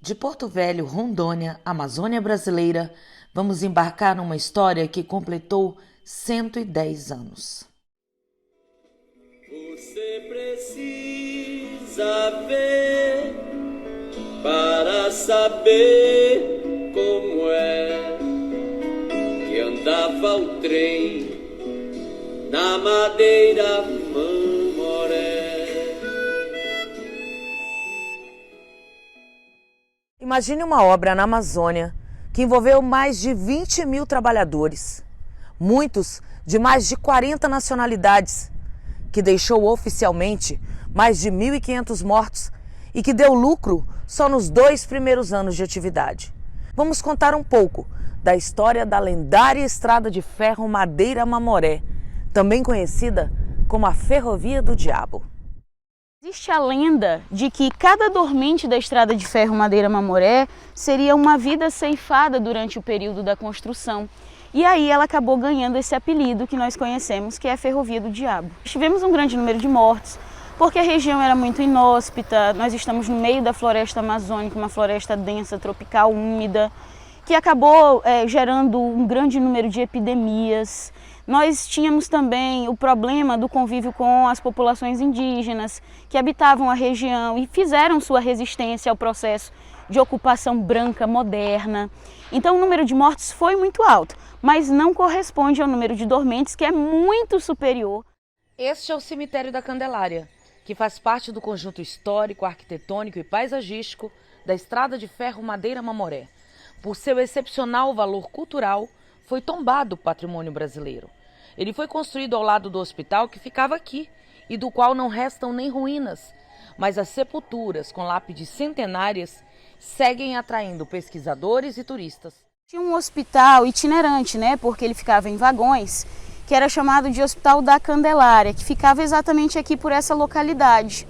De Porto Velho, Rondônia, Amazônia brasileira, vamos embarcar numa história que completou 110 anos. Você precisa ver para saber como é que andava o trem na Madeira Mamoré. Imagine uma obra na Amazônia que envolveu mais de 20 mil trabalhadores, muitos de mais de 40 nacionalidades, que deixou oficialmente mais de 1.500 mortos e que deu lucro só nos 2 primeiros anos de atividade. Vamos contar um pouco da história da lendária Estrada de Ferro Madeira Mamoré, também conhecida como a Ferrovia do Diabo. Existe a lenda de que cada dormente da Estrada de Ferro Madeira Mamoré seria uma vida ceifada durante o período da construção. E aí ela acabou ganhando esse apelido que nós conhecemos, que é a Ferrovia do Diabo. Tivemos um grande número de mortes, porque a região era muito inóspita, nós estamos no meio da floresta amazônica, uma floresta densa, tropical, úmida, que acabou gerando um grande número de epidemias. Nós tínhamos também o problema do convívio com as populações indígenas que habitavam a região e fizeram sua resistência ao processo de ocupação branca moderna. Então o número de mortes foi muito alto, mas não corresponde ao número de dormentes, que é muito superior. Este é o Cemitério da Candelária, que faz parte do conjunto histórico, arquitetônico e paisagístico da Estrada de Ferro Madeira Mamoré. Por seu excepcional valor cultural, foi tombado o patrimônio brasileiro. Ele foi construído ao lado do hospital que ficava aqui e do qual não restam nem ruínas, mas as sepulturas com lápides centenárias seguem atraindo pesquisadores e turistas. Tinha um hospital itinerante, porque ele ficava em vagões, que era chamado de Hospital da Candelária, que ficava exatamente aqui por essa localidade.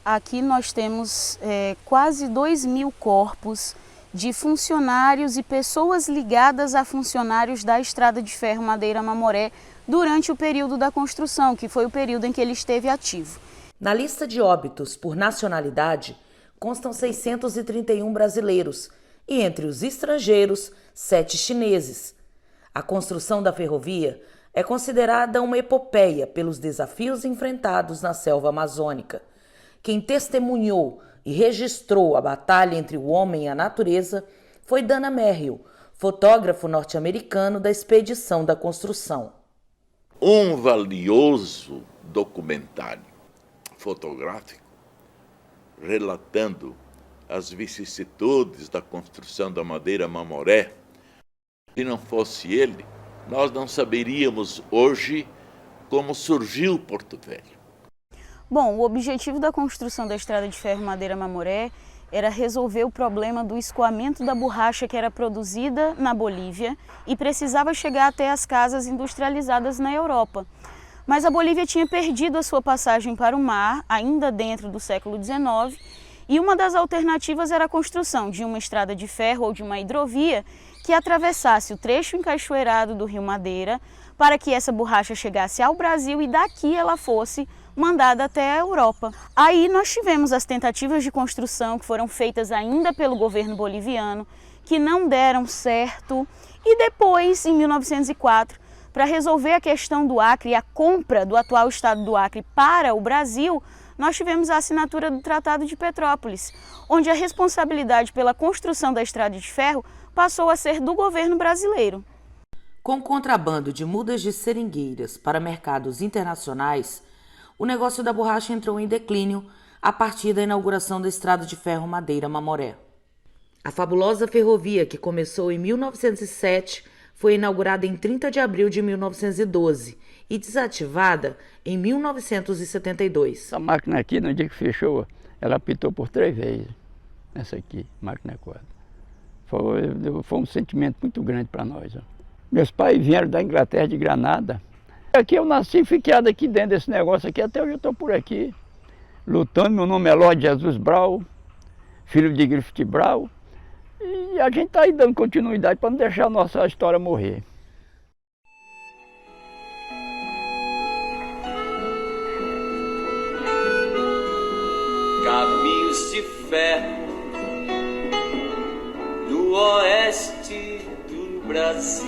Aqui nós temos quase 2.000 corpos de funcionários e pessoas ligadas a funcionários da Estrada de Ferro Madeira Mamoré durante o período da construção, que foi o período em que ele esteve ativo. Na lista de óbitos por nacionalidade, constam 631 brasileiros e, entre os estrangeiros, 7 chineses. A construção da ferrovia é considerada uma epopeia pelos desafios enfrentados na selva amazônica. Quem testemunhou e registrou a batalha entre o homem e a natureza foi Dana Merrill, fotógrafo norte-americano da expedição da construção. Um valioso documentário fotográfico relatando as vicissitudes da construção da Madeira Mamoré. Se não fosse ele, nós não saberíamos hoje como surgiu Porto Velho. Bom, o objetivo da construção da Estrada de Ferro Madeira Mamoré era resolver o problema do escoamento da borracha que era produzida na Bolívia e precisava chegar até as casas industrializadas na Europa. Mas a Bolívia tinha perdido a sua passagem para o mar, ainda dentro do século XIX, e uma das alternativas era a construção de uma estrada de ferro ou de uma hidrovia que atravessasse o trecho encachoeirado do Rio Madeira para que essa borracha chegasse ao Brasil e daqui ela fosse mandada até a Europa. Aí nós tivemos as tentativas de construção que foram feitas ainda pelo governo boliviano, que não deram certo, e depois, em 1904, para resolver a questão do Acre e a compra do atual estado do Acre para o Brasil, nós tivemos a assinatura do Tratado de Petrópolis, onde a responsabilidade pela construção da estrada de ferro passou a ser do governo brasileiro. Com o contrabando de mudas de seringueiras para mercados internacionais, o negócio da borracha entrou em declínio a partir da inauguração da Estrada de Ferro Madeira Mamoré. A fabulosa ferrovia, que começou em 1907, foi inaugurada em 30 de abril de 1912 e desativada em 1972. Essa máquina aqui, no dia que fechou, ela apitou por 3 vezes. Essa aqui, máquina 4. Foi um sentimento muito grande para nós. Meus pais vieram da Inglaterra, de Granada. Aqui eu nasci e fiquei aqui dentro desse negócio aqui, até hoje eu estou por aqui, lutando. Meu nome é Lorde Jesus Brau, filho de Griffith Brau, e a gente está aí dando continuidade para não deixar a nossa história morrer. Caminhos de ferro oeste do Brasil,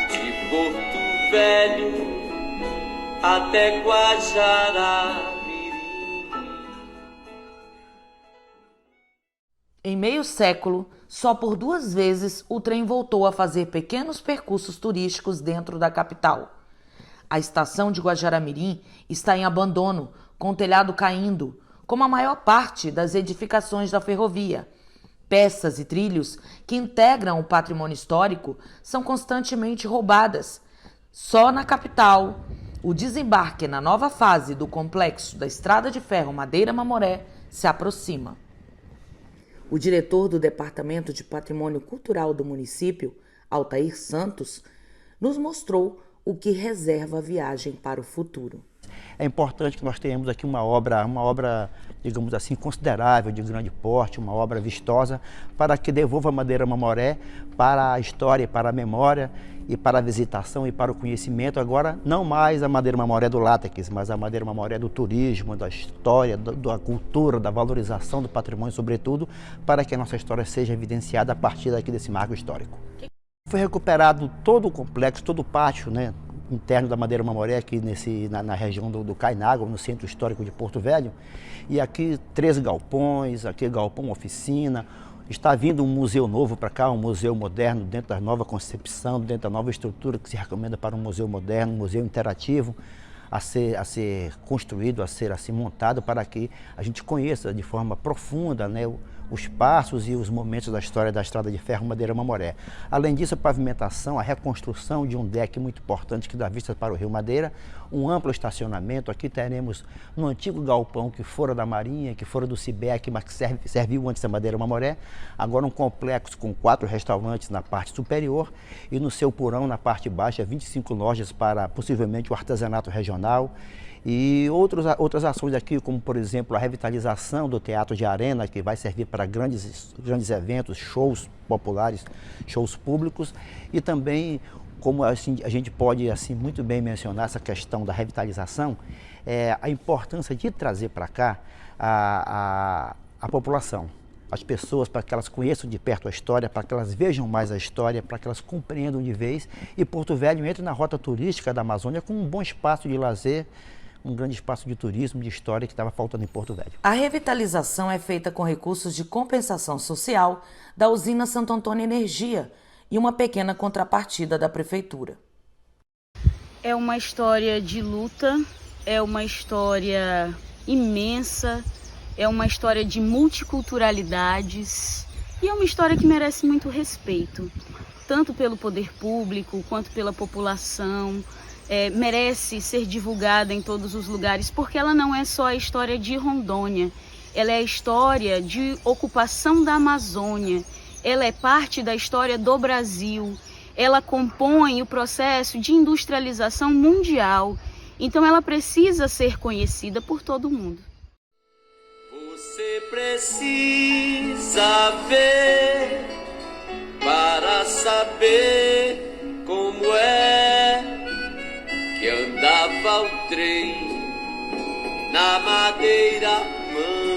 de Porto Velho até Guajará-Mirim. Em meio século, só por 2 vezes o trem voltou a fazer pequenos percursos turísticos dentro da capital. A estação de Guajará-Mirim está em abandono, com o telhado caindo, como a maior parte das edificações da ferrovia. Peças e trilhos que integram o patrimônio histórico são constantemente roubadas. Só na capital, o desembarque na nova fase do complexo da Estrada de Ferro Madeira-Mamoré se aproxima. O diretor do Departamento de Patrimônio Cultural do município, Altair Santos, nos mostrou o que reserva a viagem para o futuro. É importante que nós tenhamos aqui uma obra, digamos assim, considerável, de grande porte, uma obra vistosa, para que devolva a Madeira-Mamoré para a história, para a memória e para a visitação e para o conhecimento. Agora, não mais a Madeira-Mamoré do látex, mas a Madeira-Mamoré do turismo, da história, da cultura, da valorização do patrimônio, sobretudo, para que a nossa história seja evidenciada a partir daqui desse marco histórico. Foi recuperado todo o complexo, todo o pátio, né, interno da Madeira-Mamoré, aqui na região do Cainágua, no centro histórico de Porto Velho. E aqui 3 galpões, aqui galpão oficina. Está vindo um museu novo para cá, um museu moderno, dentro da nova concepção, dentro da nova estrutura que se recomenda para um museu moderno, um museu interativo a ser construído, a ser assim montado, para que a gente conheça de forma profunda, né, os passos e os momentos da história da Estrada de Ferro Madeira-Mamoré. Além disso, a pavimentação, a reconstrução de um deck muito importante que dá vista para o Rio Madeira, um amplo estacionamento. Aqui teremos no antigo galpão que fora da Marinha, que fora do Cibec, mas que serviu antes da Madeira-Mamoré, agora um complexo com 4 restaurantes na parte superior e no seu porão, na parte baixa, 25 lojas para possivelmente o artesanato regional. E outras ações aqui, como por exemplo a revitalização do Teatro de Arena, que vai servir para grandes eventos, shows populares, shows públicos, e também, como assim, a gente pode assim, muito bem mencionar essa questão da revitalização, a importância de trazer para cá a população, as pessoas, para que elas conheçam de perto a história, para que elas vejam mais a história, para que elas compreendam de vez, e Porto Velho entre na rota turística da Amazônia com um bom espaço de lazer, um grande espaço de turismo, de história que estava faltando em Porto Velho. A revitalização é feita com recursos de compensação social da usina Santo Antônio Energia e uma pequena contrapartida da prefeitura. É uma história de luta, é uma história imensa, é uma história de multiculturalidades e é uma história que merece muito respeito, tanto pelo poder público quanto pela população. Merece ser divulgada em todos os lugares, porque ela não é só a história de Rondônia, ela é a história de ocupação da Amazônia, ela é parte da história do Brasil, ela compõe o processo de industrialização mundial, então ela precisa ser conhecida por todo mundo. Você precisa ver para saber como é que andava o trem na Madeira-Mamoré.